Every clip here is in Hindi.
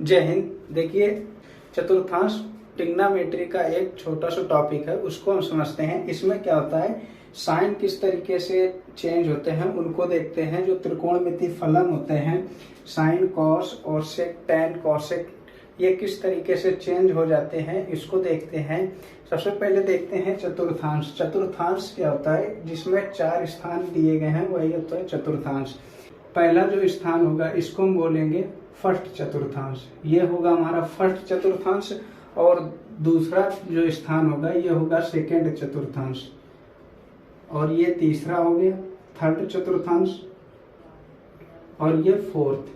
जय हिंद। देखिए, चतुर्थांश ट्रिग्नोमेट्री का एक छोटा सा टॉपिक है, उसको हम समझते हैं। इसमें क्या होता है, साइन किस तरीके से चेंज होते हैं उनको देखते हैं। जो त्रिकोणमितीय फलन होते हैं, साइन, कॉस और सेक, टैन, कॉसेक, ये किस तरीके से चेंज हो जाते हैं इसको देखते हैं। सबसे पहले देखते हैं चतुर्थांश। चतुर्थांश क्या होता है, जिसमें 4 स्थान दिए गए हैं, वही होता है चतुर्थांश। पहला जो स्थान होगा इसको हम बोलेंगे फर्स्ट चतुर्थांश, ये होगा हमारा फर्स्ट चतुर्थांश। और दूसरा जो स्थान होगा ये होगा सेकेंड चतुर्थांश, और ये तीसरा हो गया थर्ड चतुर्थांश, और ये फोर्थ।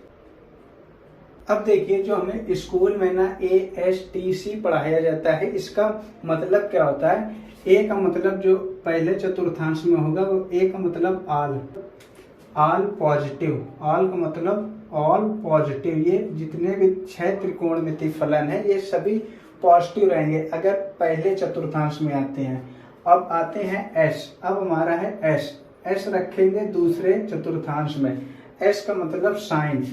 अब देखिए, जो हमें स्कूल में ना ASTC पढ़ाया जाता है, इसका मतलब क्या होता है। ए का मतलब जो पहले चतुर्थांश में होगा वो ए का मतलब ऑल पॉजिटिव, ऑल का मतलब ऑल पॉजिटिव। ये जितने भी 6 त्रिकोणमितीय फलन है ये सभी पॉजिटिव रहेंगे अगर पहले चतुर्थांश में आते हैं। अब आते हैं एस। अब हमारा है एस रखेंगे दूसरे चतुर्थांश में। एस का मतलब साइन,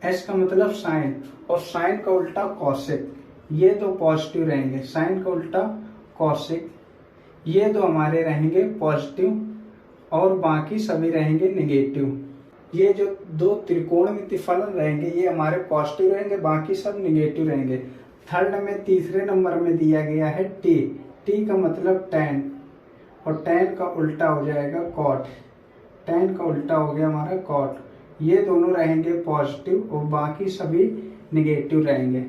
एस का मतलब साइन, और साइन का उल्टा कॉसेक। ये दो पॉजिटिव रहेंगे, साइन का उल्टा कॉसेक। ये दो हमारे रहेंगे पॉजिटिव और बाकी सभी रहेंगे नेगेटिव। ये जो 2 त्रिकोणमितीय फलन रहेंगे ये हमारे पॉजिटिव रहेंगे, बाकी सब नेगेटिव रहेंगे। थर्ड में तीसरे नंबर में दिया गया है टी। टी का मतलब टैन, और टैन का उल्टा हो जाएगा कॉट। टैन का उल्टा हो गया हमारा कॉट। ये दोनों रहेंगे पॉजिटिव और बाकी सभी नेगेटिव रहेंगे।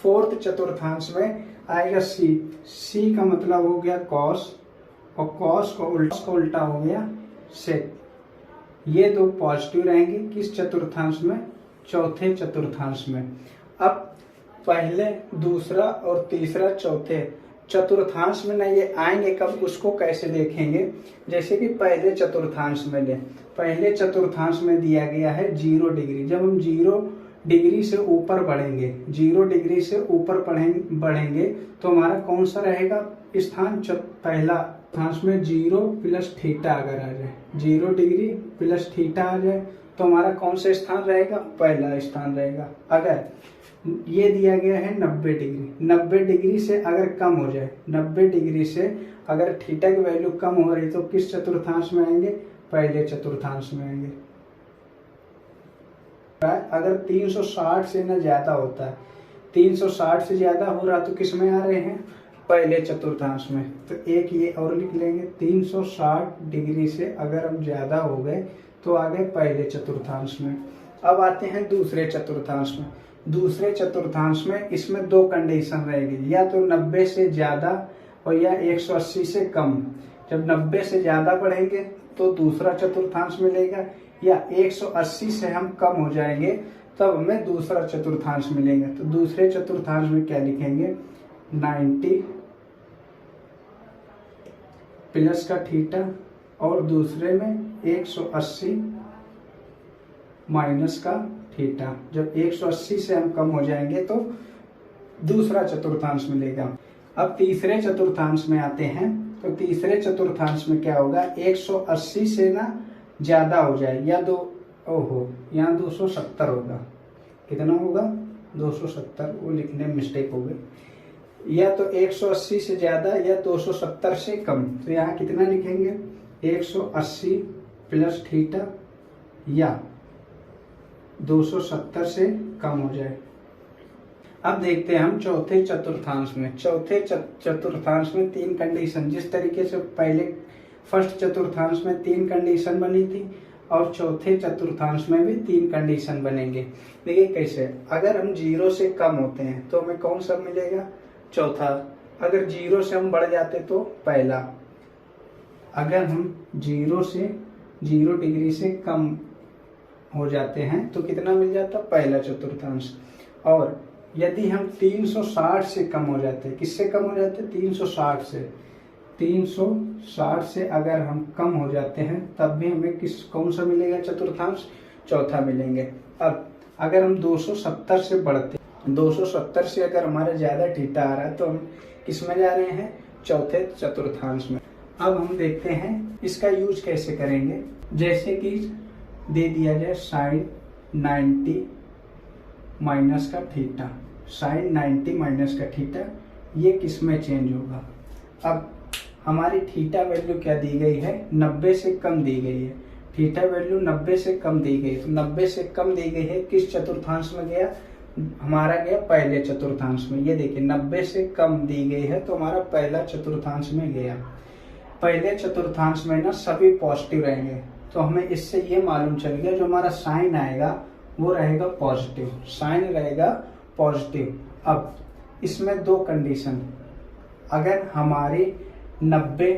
फोर्थ चतुर्थांश में आएगा सी। सी का मतलब हो गया कॉस, और कॉस का उल्टा हो गया सेक। ये दो पॉजिटिव रहेंगे किस चतुर्थांश में, चौथे चतुर्थांश में। अब पहले, दूसरा और तीसरा, चौथे चतुर्थांश में ना ये आएंगे कब, उसको कैसे देखेंगे। जैसे कि पहले चतुर्थांश में ले, पहले चतुर्थांश में दिया गया है 0 डिग्री। जब हम 0 डिग्री से ऊपर बढ़ेंगे, 0 डिग्री से ऊपर बढ़ेंगे तो हमारा कौन सा रहेगा स्थान, पहला स्थान में 0 प्लस थीटा अगर आ जाए, 0 डिग्री प्लस थीटा आ जाए तो हमारा कौन सा स्थान रहेगा, पहला स्थान रहेगा। अगर ये दिया गया है 90 डिग्री, 90 डिग्री से अगर कम हो जाए, 90 डिग्री से अगर थीटा की वैल्यू कम हो रही तो किस चतुर्थांश में आएंगे, पहले चतुर्थांश में आएंगे। अगर 360 से ना ज्यादा होता है, 360 से ज्यादा हो रहा तो किस में आ रहे हैं, पहले चतुर्थांश में। तो एक ये और लिख लेंगे, 360 डिग्री से अगर हम ज्यादा हो गए तो आ गए पहले चतुर्थांश में। अब आते हैं दूसरे चतुर्थांश में। दूसरे चतुर्थांश में इसमें 2 कंडीशन रहेगी, या तो 90 से ज्यादा और या 180 से कम। जब 90 से ज्यादा बढ़ेंगे तो दूसरा चतुर्थांश मिलेगा, या 180 से हम कम हो जाएंगे तब हमें दूसरा चतुर्थांश मिलेगा। तो दूसरे चतुर्थांश में क्या लिखेंगे, 90 प्लस का थीटा, और दूसरे में 180 माइनस का थीटा। जब 180 से हम कम हो जाएंगे तो दूसरा चतुर्थांश मिलेगा। अब तीसरे चतुर्थांश में आते हैं, तो तीसरे चतुर्थांश में क्या होगा, 180 से ना ज्यादा हो जाए, या यहाँ 270 होगा। कितना होगा, 270, वो लिखने में मिस्टेक हो गई। या तो 180 से ज्यादा या 270 से कम। तो यहाँ कितना लिखेंगे, 180 प्लस थीटा या 270 से कम हो जाए। अब देखते हैं हम चौथे चतुर्थांश में। चौथे चतुर्थांश में 3 कंडीशन, जिस तरीके से पहले फर्स्ट चतुर्थांश में 3 कंडीशन बनी थी और चौथे चतुर्थांश में भी 3 कंडीशन बनेंगे। देखिए कैसे, अगर हम 0 से कम होते हैं तो हमें कौन सा मिलेगा, चौथा। अगर 0 से हम बढ़ जाते तो पहला। अगर हम 0 डिग्री से कम हो जाते हैं तो कितना मिल जाता, पहला चतुर्थांश। और यदि हम 360 से कम हो जाते हैं, किससे कम हो जाते हैं, 360 से, 360 से अगर हम कम हो जाते हैं तब भी हमें कौन सा मिलेगा चतुर्थांश, चौथा मिलेंगे। अब अगर हम 270 से बढ़ते, 270 से अगर हमारा ज्यादा थीटा आ रहा है तो हम किस में जा रहे हैं, चौथे चतुर्थांश में। अब हम देखते हैं इसका यूज कैसे करेंगे। जैसे कि दे दिया जाए साइन 90 माइनस का थीटा, साइन 90 माइनस का थीटा, ये किस में चेंज होगा। अब हमारी थीटा वैल्यू क्या दी गई है, 90 से कम दी गई है। थीटा वैल्यू 90 से कम दी गई है, तो 90 से कम दी गई है, किस चतुर्थांश में गया, हमारा गया पहले चतुर्थांश में। ये देखिए 90 से कम दी गई है तो हमारा पहला चतुर्थांश में गया। पहले चतुर्थांश में ना सभी पॉजिटिव रहेंगे, तो हमें इससे ये मालूम चल गया जो हमारा साइन आएगा वो रहेगा पॉजिटिव, साइन रहेगा पॉजिटिव। अब इसमें दो कंडीशन, अगर हमारी 90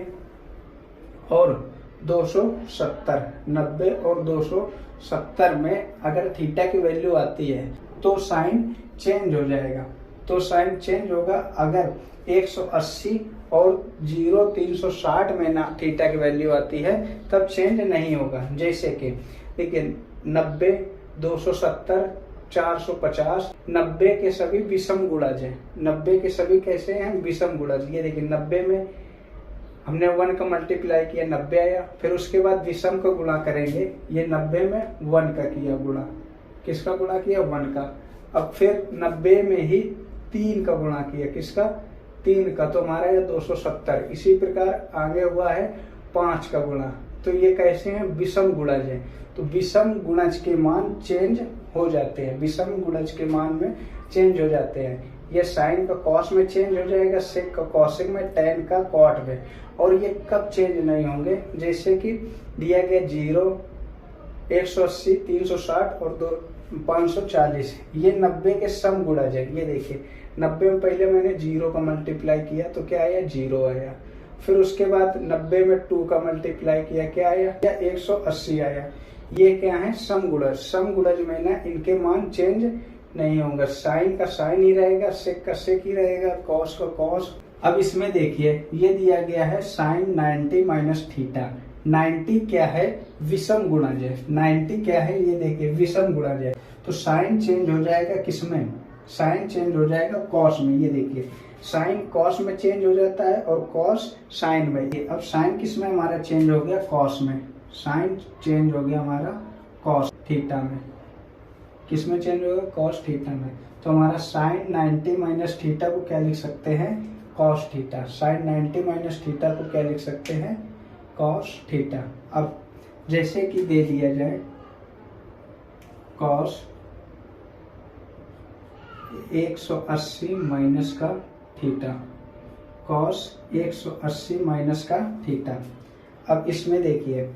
और 270, 90 और 270 में अगर थीटा की वैल्यू आती है तो साइन चेंज हो जाएगा। तो साइन चेंज होगा अगर 180 और 360 में ना थीटा की वैल्यू आती है तब चेंज नहीं होगा। जैसे कि देखिए 90, 270, 450, 90 के सभी विषम गुणज हैं। 90 के सभी कैसे हैं, विषम गुणज। ये देखिए 90 में हमने 1 का मल्टीप्लाई किया, 90 आया। फिर उसके बाद विषम का गुणा करेंगे, ये 90 में 1 का किया गुणा, किसका गुणा किया, 1 का। अब फिर 90 में ही 3 का गुणा किया, किसका, 3 का, तो हमारा ये 270। इसी प्रकार आगे हुआ है 5 का गुणा। तो ये कैसे हैं, विषम गुणज है। तो विषम गुणज के मान चेंज हो जाते हैं, विषम गुणज के मान में चेंज हो जाते हैं। ये साइन का कॉस में चेंज हो जाएगा, सेक का कॉसिक में, टेन का कॉट में। और ये कब चेंज नहीं होंगे, जैसे कि दिया गया 0, 180, 360 और 540, ये 90 के सम गुणज है। ये देखिए 90 में पहले मैंने 0 का मल्टीप्लाई किया तो क्या आया, 0 आया। फिर उसके बाद 90 में 2 का मल्टीप्लाई किया, क्या आया, 180 आया। ये क्या है, सम गुणज। सम गुणज में ना इनके मान चेंज नहीं होगा, साइन का साइन ही रहेगा, सेक का सेक ही रहेगा, कॉस का कॉस। अब इसमें देखिए ये दिया गया है साइन 90 माइनस थीटा। 90 क्या है, विषम गुणज है। 90 क्या है, ये देखिए विषम गुणज है। तो साइन चेंज हो जाएगा किसमें, साइन चेंज हो जाएगा कॉस में। ये देखिए साइन कॉस में चेंज हो जाता है और कॉस साइन में। अब साइन किस में हमारा चेंज हो गया, कॉस में। साइन चेंज हो गया हमारा कॉस थीटा में। किस में चेंज होगा, कॉस थीटा में। तो हमारा साइन 90 माइनस थीटा को क्या लिख सकते हैं, cos theta. Sine 90 minus theta को क्या लिख सकते हैं, कॉस थीटा। अब जैसे कि दे दिया जाए कॉस 180 माइनस का थीटा, कॉस 180 माइनस का थीटा। अब इसमें देखिए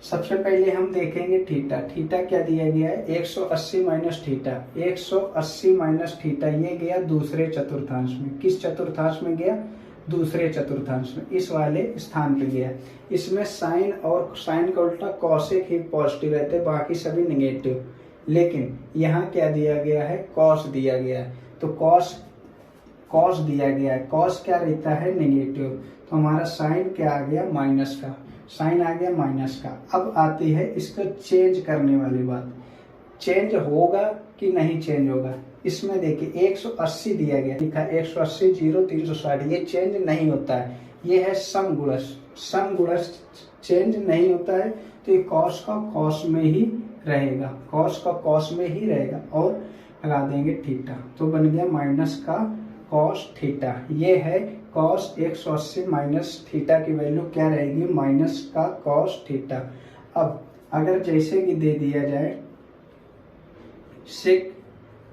सबसे पहले हम देखेंगे थीटा। थीटा क्या दिया गया है, 180 माइनस थीटा। 180 माइनस थीटा ये गया दूसरे चतुर्थांश में। किस चतुर्थांश में गया, दूसरे चतुर्थांश में, इस वाले स्थान पे गया। इसमें साइन और साइन का उल्टा कॉसेक ही पॉजिटिव रहते, बाकी सभी नेगेटिव। लेकिन यहाँ क्या दिया गया है, कॉस दिया गया है। तो कॉस दिया गया है, कॉस क्या रहता है, नेगेटिव। तो हमारा साइन क्या आ गया, माइनस का, साइन आ गया माइनस का। अब आती है इसको चेंज करने वाली बात, चेंज होगा कि नहीं चेंज होगा। इसमें देखिए 180 दिया गया, लिखा 180, 0, 360, ये चेंज नहीं होता है। ये है सम गुणज, सम गुणज चेंज नहीं होता है। तो ये कॉस का कॉस में ही रहेगा, कॉस का कॉस में ही रहेगा। और लगा देंगे थीटा, तो बन गया माइनस का कॉस थीटा। ये है कॉस 180 माइनस थीटा की वैल्यू क्या रहेगी, माइनस का कॉस थीटा। अब अगर जैसे कि दे दिया जाए सेक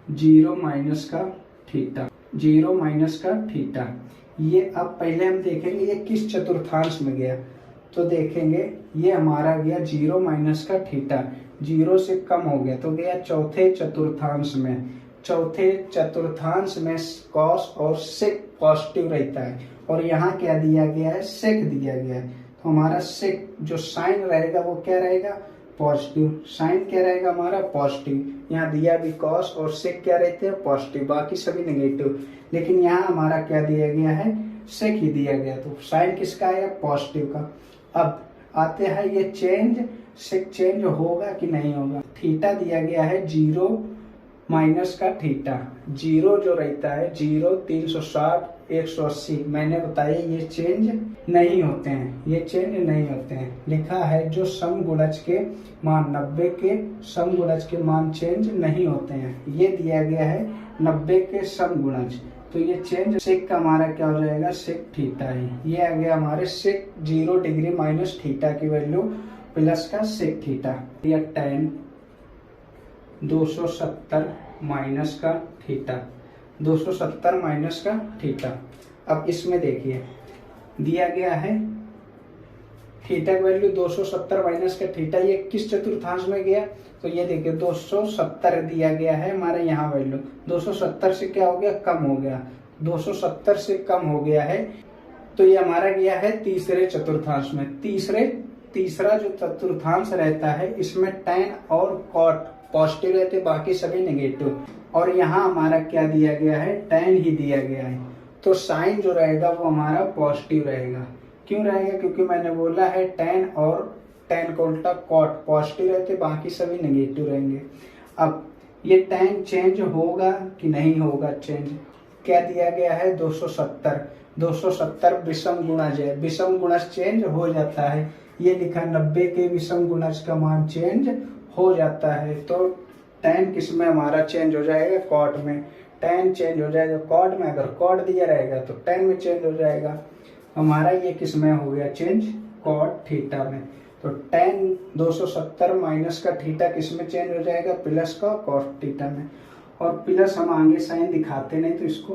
0 माइनस का थीटा, 0 माइनस का थीटा, ये अब पहले हम देखेंगे ये किस चतुर्थांश में गया। तो देखेंगे ये हमारा गया 0 माइनस का थीटा, 0 से कम हो गया तो गया चौथे चतुर्थांश में। चौथे चतुर्थांश में कॉस और सेक पॉजिटिव रहता है। और यहाँ क्या दिया गया है, सेक दिया गया है। तो हमारा सेक जो साइन रहेगा वो क्या रहेगा, पॉजिटिव। साइन क्या रहेगा हमारा, पॉजिटिव। यहाँ दिया भी कॉस और सेक क्या रहते हैं, पॉजिटिव, बाकी सभी नेगेटिव। लेकिन यहाँ हमारा क्या दिया गया है, सेक ही दिया गया। तो साइन किसका आया, पॉजिटिव का। अब आते हैं ये चेंज, सेक चेंज होगा कि नहीं होगा। थीटा दिया गया है 0 माइनस का थीटा। जीरो जो रहता है, 0, 360, 180, मैंने बताया ये चेंज नहीं होते हैं, ये चेंज नहीं होते हैं। लिखा है जो समगुणज के मान 90 के समगुणज के मान चेंज नहीं होते हैं। ये दिया गया है 90 के समगुणज, तो ये चेंज सेक का हमारा क्या हो जाएगा, सेक थीटा ही। ये आ गया हमारे सेक 0 डिग्री माइनस थीटा की वैल्यू प्लस का सेक थीटा। या tan 270 माइनस का थीटा, 270 माइनस का थीटा। अब इसमें देखिए दिया गया है थीटा की वैल्यू 270 माइनस का थीटा, ये किस चतुर्थांश में गया, तो ये देखिए 270 दिया गया है हमारा यहाँ वैल्यू। 270 से क्या हो गया, कम हो गया, 270 से कम हो गया है, तो ये हमारा गया है तीसरे चतुर्थांश में। तीसरा जो चतुर्थांश रहता है इसमें tan और cot पॉजिटिव रहते, बाकी सभी नेगेटिव। और यहाँ हमारा क्या दिया गया है, tan ही दिया गया है, तो साइन जो रहेगा वो हमारा पॉजिटिव रहेगा। क्यों रहेगा, क्योंकि मैंने बोला है tan और tan का उल्टा cot पॉजिटिव रहते, बाकी सभी नेगेटिव रहेंगे। अब ये tan चेंज होगा कि नहीं होगा, चेंज क्या दिया गया है 270 विषम गुणज है, विषम गुणज चेंज हो जाता है। ये लिखा 90 के विषम गुणज का मान चेंज हो जाता है, तो tan किस में हमारा चेंज हो जाएगा, cot में। tan चेंज हो जाएगा cot में, अगर cot दिया रहेगा तो tan में चेंज हो जाएगा। हमारा ये किस में हो गया चेंज, cot थीटा में। तो tan 270 माइनस का थीटा किस में चेंज हो जाएगा, प्लस का cot थीटा में। और प्लस हम आगे साइन दिखाते नहीं तो इसको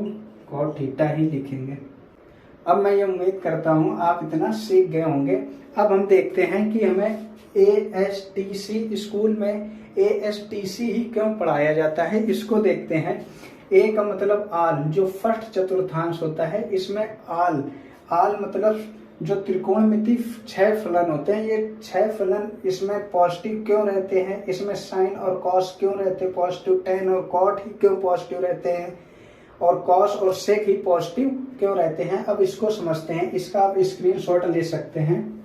cot थीटा ही लिखेंगे। अब मैं ये उम्मीद करता हूँ आप इतना सीख गए होंगे। अब हम देखते हैं कि हमें ASTC स्कूल में ASTC ही क्यों पढ़ाया जाता है, इसको देखते हैं। A का मतलब आल, जो फर्स्ट चतुर्थांश होता है इसमें आल मतलब जो त्रिकोणमिति 6 फलन होते हैं, ये 6 फलन इसमें पॉजिटिव क्यों रहते हैं, इसमें साइन और कॉस क्यों रहते हैं पॉजिटिव, tan और cot ही क्यों पॉजिटिव रहते हैं, और कॉस और सेक ही पॉजिटिव क्यों रहते हैं। अब इसको समझते हैं, इसका आप स्क्रीनशॉट ले सकते हैं।